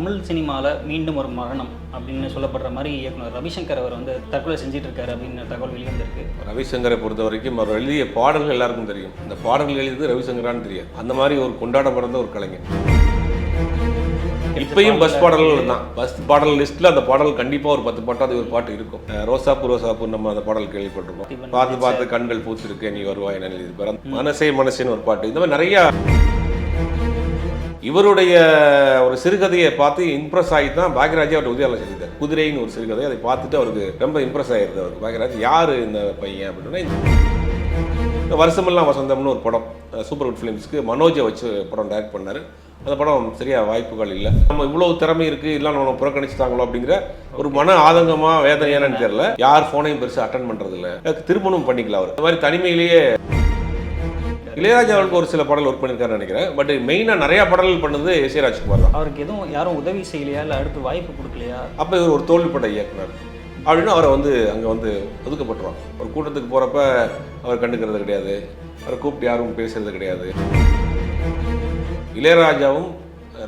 தமிழ் சினிமாவில் மீண்டும் ஒரு மரணம் அப்படின்னு சொல்லப்படுற மாதிரி இயக்குனர் ரவிசங்கர் அவர் வந்து தற்கொலை செஞ்சுட்டு இருக்காரு அப்படின்னு தகவல் வெளிவந்திருக்கு. ரவிசங்கரை பொறுத்த வரைக்கும் அவர் எழுதிய பாடல்கள் எல்லாருக்கும் தெரியும். இந்த பாடல்கள் எழுதியது ரவிசங்கரான்னு தெரியாது. அந்த மாதிரி ஒரு கொண்டாடப்படுற ஒரு கலைஞர். இப்பயும் பஸ் பாடல்கள் தான். பஸ் பாடல் லிஸ்ட்ல அந்த பாடல் கண்டிப்பா ஒரு 10 பாட்டாவது ஒரு பாட்டு இருக்கும். ரோசாப்பூ ரோசாப்பூ நம்ம அந்த பாடல் கேள்விப்பட்டிருக்கோம். பார்த்து பார்த்து கண்கள் பூத்திருக்கு நீ வருவாய் என்ன எழுதியிருப்பார். மனசே மனசேன்னு ஒரு பாட்டு. இந்த மாதிரி நிறைய இவருடைய ஒரு சிறுகதையை பார்த்து இம்ப்ரெஸ் ஆகி தான் பாக்யராஜ் அவர்கிட்ட உதவியாளர் செஞ்சுட்டார். குதிரைன்னு ஒரு சிறுகதை, அதை பார்த்துட்டு அவருக்கு ரொம்ப இம்ப்ரெஸ் ஆகிருது. அவருக்கு பாக்யராஜ் யார் இந்த பையன் அப்படின்னா, இந்த வருஷமெல்லாம் வசந்தம்னு ஒரு படம் சூப்பர் குட் ஃபிலிம்ஸ்க்கு மனோஜை வச்சு படம் டைரக்ட் பண்ணார். அந்த படம் சரியா வாய்ப்புகள் இல்லை. நம்ம இவ்வளவு திறமை இருக்குது இல்லை நம்ம புறக்கணிச்சுட்டாங்களோ அப்படிங்கிற ஒரு மன ஆதங்கமா வேதனையானு தெரியல. யார் ஃபோனையும் பெருசாக அட்டன் பண்ணுறது இல்லை. திருமணம் பண்ணிக்கலாம் அவர். இந்த மாதிரி தனிமையிலேயே இளையராஜா அவருக்கு ஒரு சில பாடல் ஒர்க் பண்ணியிருக்காருன்னு நினைக்கிறேன். பட் மெயினாக நிறைய பாடல்கள் பண்ணது எஸ் ஏ ராஜ்குமார் தான். அவருக்கு எதுவும் யாரும் உதவி செய்யலையா இல்லை அடுத்து வாய்ப்பு கொடுக்கலையா? அப்போ இவர் ஒரு தோல்விப்பட்ட இயக்குனர் அப்படின்னு அவரை வந்து அங்கே வந்து ஒதுக்கப்பட்டுருவாங்க. ஒரு கூட்டத்துக்கு போகிறப்ப அவர் கண்டுக்கிறது கிடையாது. அவரை கூப்பிட்டு யாரும் பேசுறது கிடையாது. இளையராஜாவும்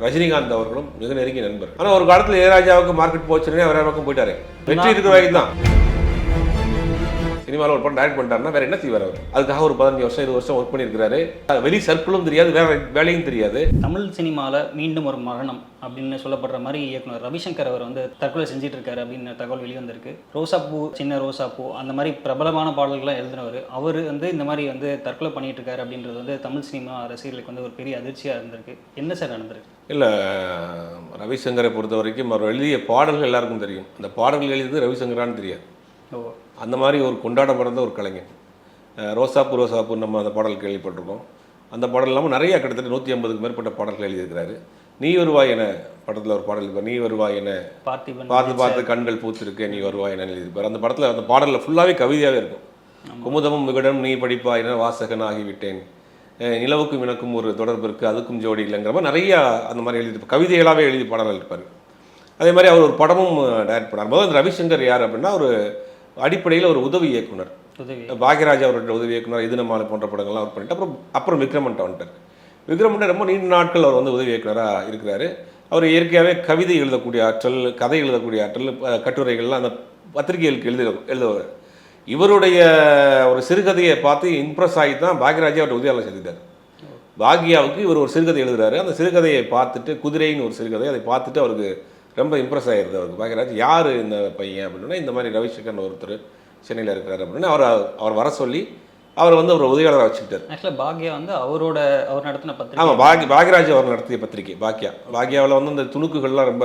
ரஜினிகாந்த் அவர்களும் மிக நெருங்கிய நண்பர். ஆனால் ஒரு காலத்தில் இளையராஜாவுக்கு மார்க்கெட் போச்சுன்னே வேற பக்கம் போயிட்டாரு. வெற்றி இருக்கிற வரைக்கும் தான். சினிமாவில் ஒரு படம் டைரக்ட் பண்ணிட்டாருன்னா வேற என்ன செய்வார் அவர்? அதுக்காக ஒரு 15 வருஷம் 20 வருஷம் ஒர்க் பண்ணியிருக்கிறாரு. வெளி சர்க்கிளும் தெரியாது, வேற வேலையும் தெரியாது. தமிழ் சினிமாவில் மீண்டும் ஒரு மரணம் அப்படின்னு சொல்லப்படுற மாதிரி இயக்குனர் ரவிசங்கர் அவர் வந்து தற்கொலை செஞ்சுட்டு இருக்காரு அப்படின்னு தகவல் வெளிவந்திருக்கு. ரோசாப்பூ சின்ன ரோசாப்பூ அந்த மாதிரி பிரபலமான பாடல்கள்லாம் எழுதினவர் அவர் வந்து இந்த மாதிரி வந்து தற்கொலை பண்ணிட்டு இருக்காரு அப்படின்றது வந்து தமிழ் சினிமா ரசிகர்களுக்கு வந்து ஒரு பெரிய அதிர்ச்சியாக இருந்திருக்கு. என்ன சார் நடந்திருக்கு? இல்லை, ரவிசங்கரை பொறுத்த வரைக்கும் அவர் எழுதிய பாடல்கள் எல்லாருக்கும் தெரியும். அந்த பாடல்கள் எழுதியது ரவிசங்கரான்னு தெரியாது. அந்த மாதிரி ஒரு கொண்டாடப்படுற ஒரு கலைஞர். ரோசாப்பூ ரோசாப்பூ நம்ம அந்த பாடல் கேள்விப்பட்டிருக்கோம். அந்த பாடல் இல்லாமல் நிறைய கிட்டத்தட்ட 150க்கு மேற்பட்ட பாடல்கள் எழுதியிருக்கிறாரு. நீ வருவாய் என படத்தில் ஒரு பாடல் இருப்பார். நீ வருவாய் என பார்த்து பார்த்து கண்கள் பூத்திருக்கு நீ வருவாய் என எழுதியிருப்பார். அந்த படத்தில் அந்த பாடலில் ஃபுல்லாகவே கவிதையாகவே இருக்கும். குமுதமும் விகடன் நீ படிப்பாய் என வாசகன் ஆகிவிட்டேன், நிலவுக்கும் எனக்கும் ஒரு தொடர்பு இருக்குது அதுக்கும் ஜோடி இல்லைங்கிற மாதிரி நிறையா அந்த மாதிரி எழுதியிருப்பார். கவிதைகளாகவே எழுதி பாடல்கள் இருப்பார். அதே மாதிரி அவர் ஒரு படமும் டைரக்ட் பண்ணார். முதல் ரவிசங்கர் யார் அப்படின்னா ஒரு அடிப்படையில் ஒரு உதவி இயக்குனர். பாக்யராஜ் அவருடைய உதவி இயக்குனர் இது நம்மால் போன்ற படங்கள்லாம் ஒர்க் பண்ணிட்டு அப்புறம் விக்ரமன்ட்ட வந்துட்டார். விக்ரமன்ட்ட ரொம்ப நீண்ட நாட்கள் அவர் வந்து உதவி இயக்குனராக இருக்கிறாரு. அவர் இயற்கையாகவே கவிதை எழுதக்கூடிய ஆற்றல், கதை எழுதக்கூடிய ஆற்றல், கட்டுரைகள்லாம் அந்த பத்திரிகைகளுக்கு எழுதுவார். இவருடைய ஒரு சிறுகதையை பார்த்து இம்ப்ரெஸ் ஆகி தான் பாக்யராஜ் அவர்கிட்ட உதவியாளர் செஞ்சுட்டார். பாக்யாவுக்கு இவர் ஒரு சிறுகதை எழுதுறாரு. அந்த சிறுகதையை பார்த்துட்டு குதிரைன்னு ஒரு சிறுகதை, அதை பார்த்துட்டு அவருக்கு ரொம்ப இம்ப்ரெஸ் ஆகிருது. அவருக்கு பாக்யராஜ் யார் இந்த பையன் அப்படின்னா, இந்த மாதிரி ரவிசங்கர் ஒருத்தர் சென்னையில் இருக்கிறார் அப்படின்னு அவர் வர சொல்லி அவர் வந்து ஒரு உதவியாளராக வச்சுக்கிட்டார். ஆக்சுவலாக பாக்யா வந்து அவர் நடத்தின பத்திரிகை. ஆமாம், பாக்யராஜ் அவர் நடத்திய பத்திரிகை பாக்யாவில் வந்து அந்த துணுக்குகள்லாம் ரொம்ப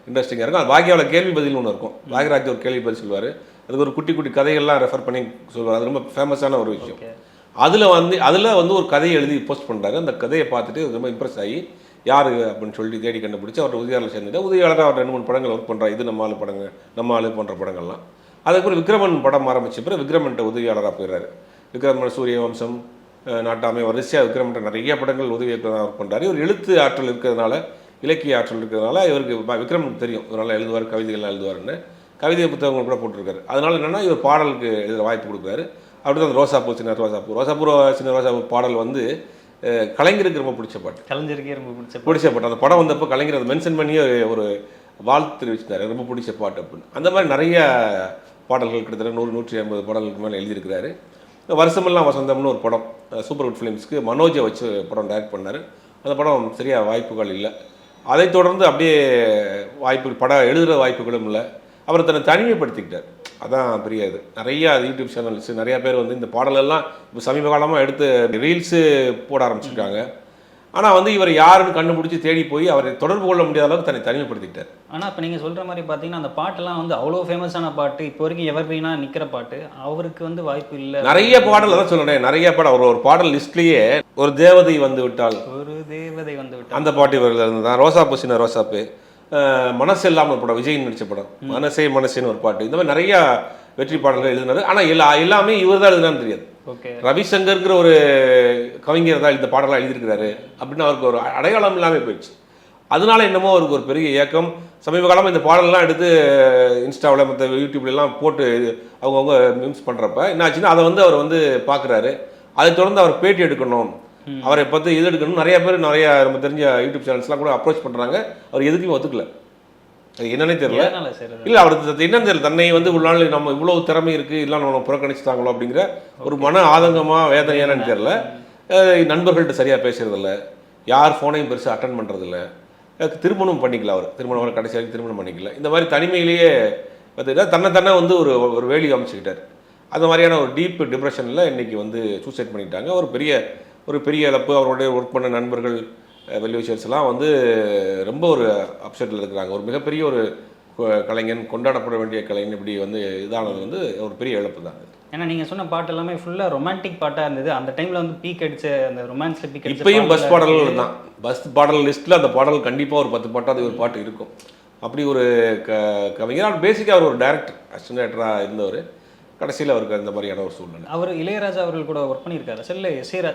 இன்ட்ரெஸ்டிங்காக இருக்கும். அது பாக்யாவில் கேள்வி பதில் ஒன்று இருக்கும். பாக்யராஜ் ஒரு கேள்வி பதில் சொல்லுவார். அதுக்கு ஒரு குட்டி குட்டி கதைகள்லாம் ரெஃபர் பண்ணி சொல்லுவார். அது ரொம்ப ஃபேமஸான ஒரு விஷயம். அதில் வந்து ஒரு கதையை எழுதி போஸ்ட் பண்ணுறாரு. அந்த கதையை பார்த்துட்டு ரொம்ப இம்ப்ரெஸ் ஆகி யார் அப்படின்னு சொல்லி தேடி கண்டுபிடிச்சி அவர் உதவியாளர் சேர்ந்துட்டு உதவியாளராக அவர் 2-3 படங்கள் ஒர்க் பண்ணுறாரு. இது நம்ம ஆளு போன்ற படங்கள்லாம். அதுக்கப்புறம் விக்ரமன் படம் ஆரம்பித்த பிறகு விக்ரமன்ட்ட உதவியாளராக போயிடுறாரு. விக்ரமன் சூரிய வம்சம், நாட்டாமை, வரிசையாக விக்ரமன்ட்ட நிறைய படங்கள் உதவி இயக்குனராக ஒர்க் பண்ணுறாரு. இவர் எழுத்து ஆற்றல் இருக்கிறதுனால, இலக்கிய ஆற்றல் இருக்கிறதுனால இவருக்கு விக்ரமனுக்கு தெரியும் இவரால் எழுதுவார், கவிதைகள்லாம் எழுதுவாருன்னு. கவிதை புத்தகங்கள் கூட போட்டிருக்காரு. அதனால என்னென்னா இவர் பாடலுக்கு எழுத வாய்ப்பு கொடுக்குறாரு. அப்படி தான் ரோசாப்பூ சின்ன ரோசாப்பூ பாடல் வந்து கலைஞருக்கு ரொம்ப பிடிச்ச பாட்டு. கலைஞருக்கே ரொம்ப பிடிச்ச பாட்டு. அந்த படம் வந்தப்போ கலைஞர் அதை மென்ஷன் பண்ணி ஒரு வாழ்த்து தெரிவிச்சிருந்தாரு, ரொம்ப பிடிச்ச பாட்டு அப்படின்னு. அந்த மாதிரி நிறைய பாடல்கள் கிட்டத்தட்ட 100-150 பாடல்களுக்கு மேலே எழுதியிருக்கிறாரு. வருஷமெல்லாம் வசந்தம்னு ஒரு படம் சூப்பர் குட் ஃபிலிம்ஸ்க்கு மனோஜை வச்சு படம் டைரக்ட் பண்ணார். அந்த படம் சரியாக வாய்ப்புகள் இல்லை. அதைத் தொடர்ந்து அப்படியே படம் எழுதுகிற வாய்ப்புகளும் இல்லை. அவர் தன்னை தனிமைப்படுத்திக்கிட்டார். அதான் பெரிய இது. நிறையா யூடியூப் சேனல்ஸ் நிறையா பேர் வந்து இந்த பாடலெல்லாம் இப்போ சமீப காலமாக எடுத்து ரீல்ஸு போட ஆரம்பிச்சிருக்காங்க. ஆனால் வந்து இவர் யாருன்னு கண்டுபிடிச்சி தேடி போய் அவரை தொடர்பு கொள்ள முடியாத அளவுக்கு தன்னை தனிமைப்படுத்திக்கிட்டார். ஆனால் இப்போ நீங்கள் சொல்கிற மாதிரி பார்த்தீங்கன்னா அந்த பாட்டெல்லாம் வந்து அவ்வளோ ஃபேமஸான பாட்டு, இப்போ வரைக்கும் எவர்கிரீனாக நிற்கிற பாட்டு. அவருக்கு வந்து வாய்ப்பு இல்லை. நிறைய பாடல் அதான் சொல்கிறேன். நிறைய பாடம் ஒரு பாடல் லிஸ்ட்லேயே ஒரு தேவதை வந்து விட்டால் அந்த பாட்டு இவர்கள் இருந்ததான். ரோசாப்பூ சின்ன ரோசாப்பூ, மனசு இல்லாமல் ஒரு படம், விஜய் நடித்த படம் மனசே மனசேன்னு ஒரு பாட்டு. இந்த மாதிரி நிறையா வெற்றி பாடல்கள் எழுதினாரு. ஆனால் எல்லாமே இவர் தான் எழுதினான்னு தெரியாது. ரவிசங்கர்ங்கிற ஒரு கவிஞர் தான் இந்த பாடலாம் எழுதியிருக்கிறாரு அப்படின்னு அவருக்கு ஒரு அடையாளம் இல்லாமல் போயிடுச்சு. அதனால என்னமோ அவருக்கு ஒரு பெரிய இயக்கம். சமீப காலமாக இந்த பாடலாம் எடுத்து இன்ஸ்டாவில் மற்ற யூடியூப்லாம் போட்டு அவங்கவுங்க மீம்ஸ் பண்ணுறப்ப என்ன ஆச்சுன்னா அதை வந்து அவர் வந்து பார்க்குறாரு. அதை தொடர்ந்து அவர் பேட்டி எடுக்கணும், அவரை பார்த்து இது எடுக்கணும் நிறைய பேர் நிறைய நம்ம தெரிஞ்ச யூடியூப் சேனல்ஸ்லாம் கூட அப்ரோச் பண்ணுறாங்க. அவர் எதுக்குமே ஒத்துக்கல. அது என்னன்னே தெரியல. இல்லை அவருக்கு என்னன்னு தெரியல. தன்னை வந்து ஒரு நாள் நம்ம இவ்வளோ திறமை இருக்குது இல்லை நம்ம புறக்கணிச்சுட்டாங்களோ அப்படிங்கிற ஒரு மன ஆதங்கமாக வேதனை என்னன்னு தெரியல. நண்பர்கள்ட்ட சரியாக பேசுறதில்ல, யார் ஃபோனையும் பெருசாக அட்டன் பண்ணுறதில்ல, திருமணம் பண்ணிக்கல. அவர் திருமணம் கடைசி வரைக்கும் திருமணம் பண்ணிக்கல. இந்த மாதிரி தனிமையிலேயே பார்த்தீங்கன்னா தன்னை வந்து ஒரு வேலி அமைச்சுக்கிட்டார். அந்த மாதிரியான ஒரு டீப் டிப்ரெஷனில் இன்றைக்கி வந்து சூசைட் பண்ணிட்டாங்க. ஒரு பெரிய இழப்பு. அவருடைய ஒர்க் பண்ண நண்பர்கள் வெல்விஷர்ஸ்லாம் வந்து ரொம்ப ஒரு அப்செட்டில் இருக்கிறாங்க. ஒரு மிகப்பெரிய ஒரு கலைஞன், கொண்டாடப்பட வேண்டிய கலைஞன் இப்படி வந்து இதானது வந்து ஒரு பெரிய இழப்பு தான். ஏன்னா நீங்கள் சொன்ன பாட்டு எல்லாமே ஃபுல்லாக ரொமான்டிக் பாட்டாக இருந்தது. அந்த டைமில் வந்து பீக் அடிச்ச அந்த ரொமான்ஸில் பீக் அடிச்ச இப்பயும் பஸ் பாடல்கள் தான். பஸ் பாடல் லிஸ்ட்டில் அந்த பாடல் கண்டிப்பாக ஒரு 10 பாட்டாவது ஒரு பாட்டு இருக்கும். அப்படி ஒரு கவிஞர். பேசிக்காக அவர் ஒரு டைரக்டர், அசிஸ்டன்ட் டைரக்டராக இருந்தவர். கடைசியில் அவருக்கு அந்த மாதிரியான ஒரு சூழ்நிலை. அவர் இளையராஜா அவர்கள் கூட ஒர்க் பண்ணியிருக்காரு. இல்லை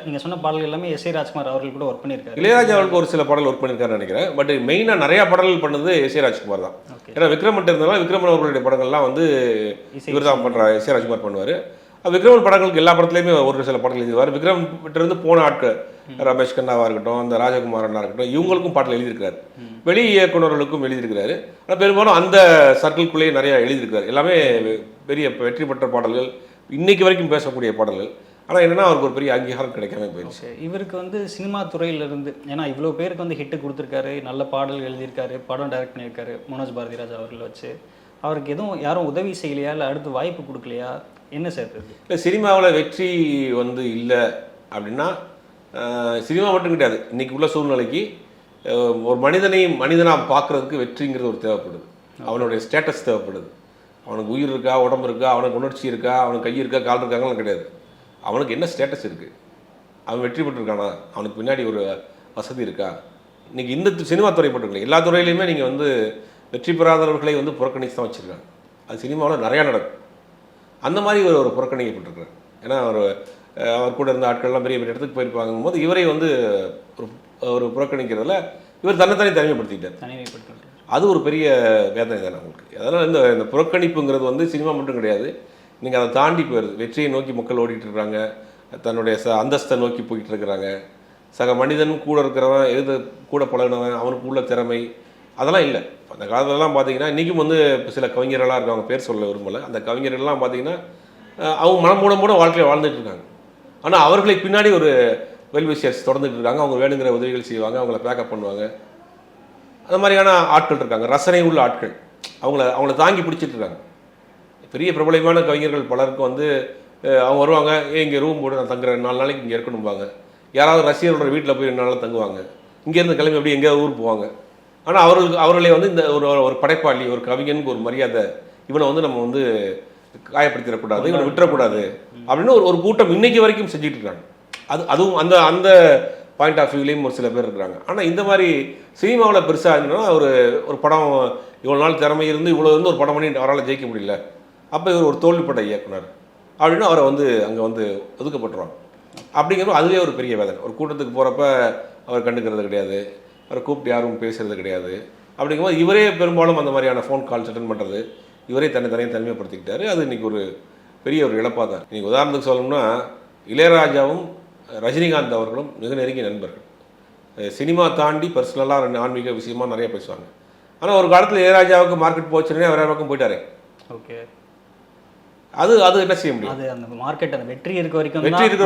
நீங்கள் சொன்ன பாடல்கள் எல்லாமே எஸ்.ஏ. ராஜ்குமார் அவர்கள் கூட ஒர்க் பண்ணியிருக்காரு. இளையராஜா அவருக்கு ஒரு சில பாடல் ஒர்க் பண்ணியிருக்காருன்னு நினைக்கிறேன். பட் மெயினாக நிறையா பாடல்கள் பண்ணது எஸ்.ஏ. ராஜ்குமார் தான். ஏன்னா விக்ரமன் இருந்ததுனால விக்ரமன் அவர்களுடைய படங்கள்லாம் வந்து இவர் தான் பண்ணுறாரு, எஸ்.ஏ. ராஜ்குமார் பண்ணுவார். விக்ரமன் படங்களுக்கு எல்லா படத்துலையுமே ஒரு சில பாடல் எழுதிவார். விக்ரம்கிட்ட போன ஆட்கள் ரமேஷ் கண்ணாவாக இருக்கட்டும், அந்த ராஜகுமாரனாக இருக்கட்டும், இவங்களுக்கும் பாட்டில் எழுதியிருக்கிறாரு. வெளி இயக்குநர்களுக்கும் எழுதியிருக்கிறாரு. ஆனால் பெரும்பாலும் அந்த சர்க்கிள்குள்ளேயே நிறையா எழுதியிருக்கிறார். எல்லாமே பெரிய வெற்றி பெற்ற பாடல்கள், இன்னைக்கு வரைக்கும் பேசக்கூடிய பாடல்கள். ஆனால் என்னென்னா அவருக்கு ஒரு பெரிய அங்கீகாரம் கிடைக்காம போயிடுச்சு. இவருக்கு வந்து சினிமா துறையிலிருந்து, ஏன்னா இவ்வளோ பேருக்கு வந்து ஹிட்டு கொடுத்துருக்காரு, நல்ல பாடல் எழுதியிருக்காரு, படம் டைரக்ட் பண்ணியிருக்காரு மனோஜ் பாரதிராஜா அவர்கள் வச்சு. அவருக்கு எதுவும் யாரும் உதவி செய்யலையா, இல்லை அடுத்து வாய்ப்பு கொடுக்கலையா, என்ன சேர்த்து? இல்லை, சினிமாவில் வெற்றி வந்து இல்லை அப்படின்னா சினிமா மட்டும் கிடையாது. இன்றைக்கி உள்ள சூழ்நிலைக்கு ஒரு மனிதனாக பார்க்குறதுக்கு வெற்றிங்கிறது ஒரு தேவைப்படுது. அவனுடைய ஸ்டேட்டஸ் தேவைப்படுது. அவனுக்கு உயிர் இருக்கா, உடம்பு இருக்கா, அவனுக்கு உணர்ச்சி இருக்கா, அவனுக்கு கை இருக்கா, கால் இருக்காங்கலாம் கிடையாது. அவனுக்கு என்ன ஸ்டேட்டஸ் இருக்குது, அவன் வெற்றி பெற்றிருக்கானா, அவனுக்கு பின்னாடி ஒரு வசதி இருக்கா. இன்றைக்கி இந்த சினிமா துறை மட்டும் இல்லை, எல்லா துறையிலையுமே நீங்கள் வந்து வெற்றி பெறாதவர்களை வந்து புறக்கணித்து தான் வச்சுருக்காங்க. அது சினிமாவில் நிறையா நடக்கும். அந்த மாதிரி ஒரு புறக்கணிக்கப்பட்டிருக்கிறார். ஏன்னா அவர் கூட இருந்த ஆட்கள்லாம் பெரிய பெரிய இடத்துக்கு போயிருப்பாங்கும் போது இவரை வந்து ஒரு புறக்கணிக்கிறதுல இவர் தனிமைப்படுத்திக்கிட்டார். அது ஒரு பெரிய வேதனை தானே உங்களுக்கு. அதனால் இந்த புறக்கணிப்புங்கிறது வந்து சினிமா மட்டும் கிடையாது. நீங்கள் அதை தாண்டி போயிடுது. வெற்றியை நோக்கி மக்கள் ஓடிட்டு இருக்கிறாங்க, தன்னுடைய அந்தஸ்தை நோக்கி போய்கிட்டு இருக்கிறாங்க. சக மனிதன் கூட இருக்கிறவன், கூட பழகினவன், அவனுக்கு உள்ள திறமை அதெல்லாம் இல்லை. அந்த காலத்துலலாம் பார்த்தீங்கன்னா இன்றைக்கும் வந்து சில கவிஞர்களாக இருக்காங்க, பேர் சொல்ல விரும்பலை. அந்த கவிஞர்கள்லாம் பார்த்தீங்கன்னா அவங்க மனமூடமோட வாழ்க்கையை வாழ்ந்துட்டு இருக்காங்க. ஆனால் அவர்களை பின்னாடி ஒரு வெல்விஷர்ஸ் தொடர்ந்துட்டு இருக்காங்க. அவங்க வேணுங்கிற உதவிகள் செய்வாங்க, அவங்கள பேக்கப் பண்ணுவாங்க. அந்த மாதிரியான ஆட்கள் இருக்காங்க, ரசனை உள்ள ஆட்கள். அவங்கள தாங்கி பிடிச்சிட்டு இருக்காங்க. பெரிய பிரபலமான கவிஞர்கள் பலருக்கு வந்து அவங்க வருவாங்க, இங்கே ரூம் போட்டு நான் தங்குறேன், 4 நாளைக்கு இங்கே இருக்கணும்பாங்க. யாராவது ரசிகர்களோட வீட்டில் போய் 2 நாள் தங்குவாங்க. இங்கேருந்து கிளம்பி அப்படியே எங்கேயாவது ஊருக்கு போவாங்க. ஆனால் அவர்களே வந்து இந்த ஒரு படைப்பாளி, ஒரு கவிஞனுக்கு ஒரு மரியாதை, இவனை வந்து நம்ம வந்து காயப்படுத்திடக்கூடாது, இவனை விட்டுறக்கூடாது அப்படின்னு ஒரு கூட்டம் இன்னைக்கு வரைக்கும் செஞ்சுட்டு இருக்காங்க. அதுவும் அந்த பாயிண்ட் ஆஃப் வியூலையும் ஒரு சில பேர் இருக்கிறாங்க. ஆனால் இந்த மாதிரி சினிமாவில் பெருசாக இருந்ததுன்னா ஒரு படம் இவ்வளோ நாள் திறமை இருந்து இவ்வளோ இருந்து ஒரு படம் பண்ணி அவரால் ஜெயிக்க முடியல, அப்போ இவர் ஒரு தோல்விப்பட்ட இயக்குனர் அப்படின்னு அவரை வந்து அங்கே வந்து ஒதுக்கப்பட்டுருவாங்க. அப்படிங்கிறது அதுவே ஒரு பெரிய வேதனை. ஒரு கூட்டத்துக்கு போகிறப்ப அவர் கண்டுக்கிறது கிடையாது, அவரை கூப்பிட்டு யாரும் பேசுறது கிடையாது. அப்படிங்கும்போது இவரே பெரும்பாலும் அந்த மாதிரியான ஃபோன் கால்ஸ் அட்டன் பண்ணுறது, இவரே தனிமைப்படுத்திக்கிட்டாரு. அது இன்றைக்கி ஒரு பெரிய ஒரு இழப்பாக தான். இன்றைக்கி உதாரணத்துக்கு சொல்லணும்னா இளையராஜாவும் ரஜினிகாந்த் அவர்களும் மிக நெருங்கிய நண்பர்கள். சினிமா தாண்டி பர்சனலாக ஆன்மீக விஷயமா நிறைய பேசுவாங்க. ஆனால் ஒரு காலத்தில் இளையராஜாவுக்கு மார்க்கெட் போச்சுன்னே வேற பக்கம் போயிட்டாரு. ஓகே, அது என்ன செய்ய முடியும்? அது அந்த மார்க்கெட் அந்த வெற்றி இருக்கிற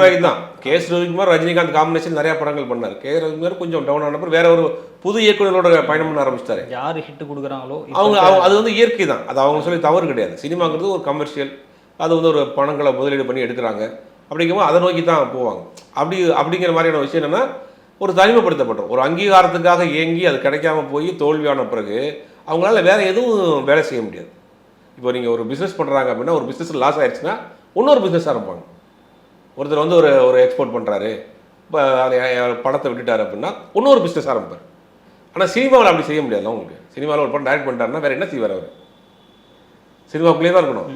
வரைக்கும் தான். கே.எஸ். ரவிக்குமார் ரஜினிகாந்த் காம்பினேஷன் நிறைய படங்கள் பண்ணார். கே.எஸ். ரவிக்குமார் கொஞ்சம் டவுன் ஆனப்போ வேற ஒரு புது இயக்குநரோட பயணம் பண்ண ஆரம்பிச்சிட்டாரு. யார் ஹிட் கொடுக்குறாங்களோ அவங்க அது வந்து இயற்கை தான். அது அவங்க சொல்லி தவறு கிடையாது. சினிமாங்கிறது ஒரு கமர்ஷியல், அது வந்து ஒரு பணங்களை முதலீடு பண்ணி எடுக்கிறாங்க. அப்படிங்கும்போது அதை நோக்கி தான் போவாங்க. அப்படிங்கிற மாதிரியான விஷயம் என்னன்னா, ஒரு தனிமைப்படுத்தப்பட்டோம், ஒரு அங்கீகாரத்துக்காக ஏங்கி அது கிடைக்காம போய் தோல்வியான பிறகு அவங்களால வேற எதுவும் வேலை செய்ய முடியாது. இப்போ நீங்கள் ஒரு பிஸ்னஸ் பண்ணுறாங்க அப்படின்னா, ஒரு பிஸ்னஸில் லாஸ் ஆயிடுச்சுன்னா இன்னொரு பிஸ்னஸ் ஆரம்பிப்பாங்க. ஒருத்தர் வந்து ஒரு எக்ஸ்போர்ட் பண்ணுறாரு, இப்போ படத்தை விட்டுட்டாரு அப்படின்னா இன்னொரு பிஸ்னஸ் ஆரம்பிப்பார். ஆனால் சினிமாவில் அப்படி செய்ய முடியாது. உங்களுக்கு சினிமாவில் ஒரு படம் டைரக்ட் பண்ணிட்டாருன்னா வேறு என்ன செய்வார்? அவர் சினிமாவுக்குள்ளே தான் இருக்கணும்.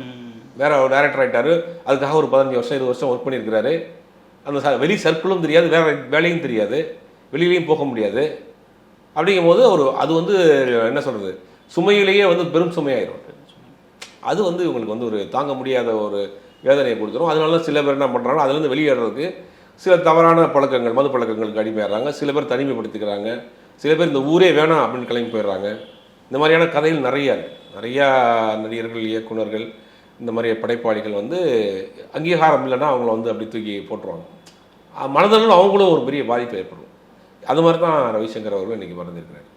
வேற ஒரு டைரக்டர் ஆகிட்டாரு, அதுக்காக ஒரு 15 வருஷம் 20 வருஷம் ஒர்க் பண்ணியிருக்கிறாரு. அந்த வெளி சர்க்கிளும் தெரியாது, வேற வேலையும் தெரியாது, வெளியிலையும் போக முடியாது. அப்படிங்கும் போது அது வந்து என்ன சொல்கிறது, சுமையிலேயே வந்து பெரும் சுமையாயிரும். அது வந்து இவங்களுக்கு வந்து ஒரு தாங்க முடியாத ஒரு வேதனையை கொடுத்துரும். அதனால சில பேர் என்ன பண்ணுறாங்க, அதுலேருந்து வெளியேறதுக்கு சில தவறான பழக்கங்கள், மது பழக்கங்களுக்கு அடிமையாடுறாங்க. சில பேர் தனிமைப்படுத்திக்கிறாங்க. சில பேர் இந்த ஊரே வேணாம் அப்படின்னு கிளம்பி போயிடுறாங்க. இந்த மாதிரியான கதைகள் நிறையா இருக்குது. நிறையா நடிகர்கள், இயக்குனர்கள், இந்த மாதிரி படைப்பாளிகள் வந்து அங்கீகாரம் இல்லைன்னா அவங்கள வந்து அப்படி தூக்கி போட்டுருவாங்க. மனதளவில் அவங்களும் ஒரு பெரிய பாதிப்பு ஏற்படும். அது மாதிரி தான் ரவிசங்கர் அவர்கள் இன்றைக்கி மறந்துருக்கிறார்.